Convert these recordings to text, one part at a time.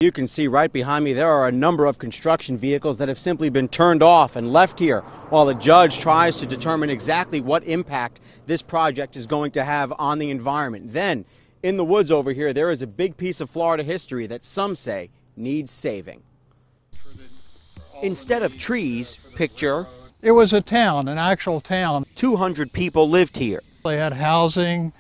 You can see right behind me there are a number of construction vehicles that have simply been turned off and left here while the judge tries to determine exactly what impact this project is going to have on the environment. Then, in the woods over here, there is a big piece of Florida history that some say needs saving. Instead of trees, picture... It was a town, an actual town. 200 people lived here. They had housing,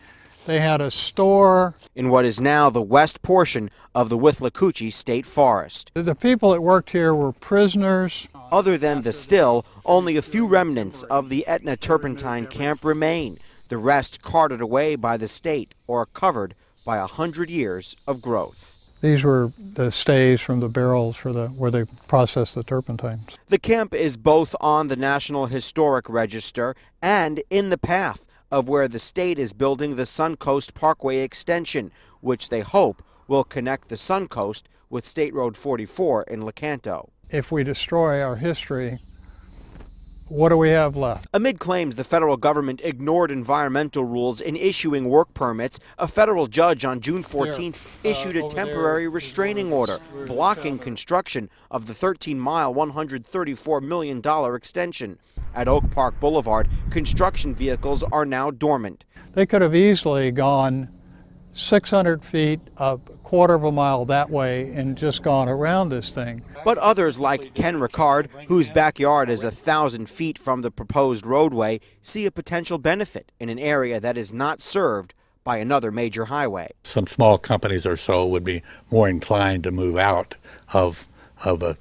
they had a store. In what is now the west portion of the Withlacoochee State Forest. The people that worked here were prisoners. Other than the still, only a few remnants of the Etna turpentine camp remain. The rest carted away by the state or covered by 100 years of growth. These were the stays from the barrels for where they processed the turpentines. The camp is both on the National Historic Register and in the path of where the state is building the Suncoast Parkway Extension, which they hope will connect the Suncoast with State Road 44 in Lecanto. If we destroy our history, what do we have left? Amid claims the federal government ignored environmental rules in issuing work permits, a federal judge on June 14th issued a temporary restraining order blocking construction of the 13-mile, $134 million extension. At Oak Park Boulevard, construction vehicles are now dormant. They could have easily gone 600 feet, a quarter of a mile that way, and just gone around this thing. But others like Ken Ricard, whose backyard is 1,000 feet from the proposed roadway, see a potential benefit in an area that is not served by another major highway. Some small companies or so would be more inclined to move out of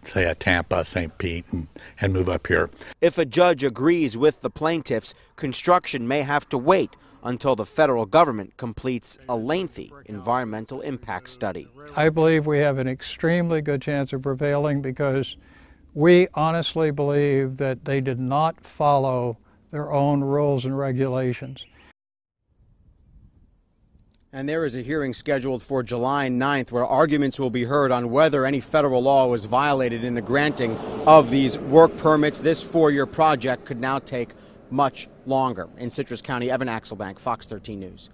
say a Tampa, St. Pete, and move up here. If a judge agrees with the plaintiffs, construction may have to wait until the federal government completes a lengthy environmental impact study. I believe we have an extremely good chance of prevailing because we honestly believe that they did not follow their own rules and regulations. And there is a hearing scheduled for July 9th where arguments will be heard on whether any federal law was violated in the granting of these work permits. This 4-year project could now take much longer. In Citrus County, Evan Axelbank, Fox 13 News.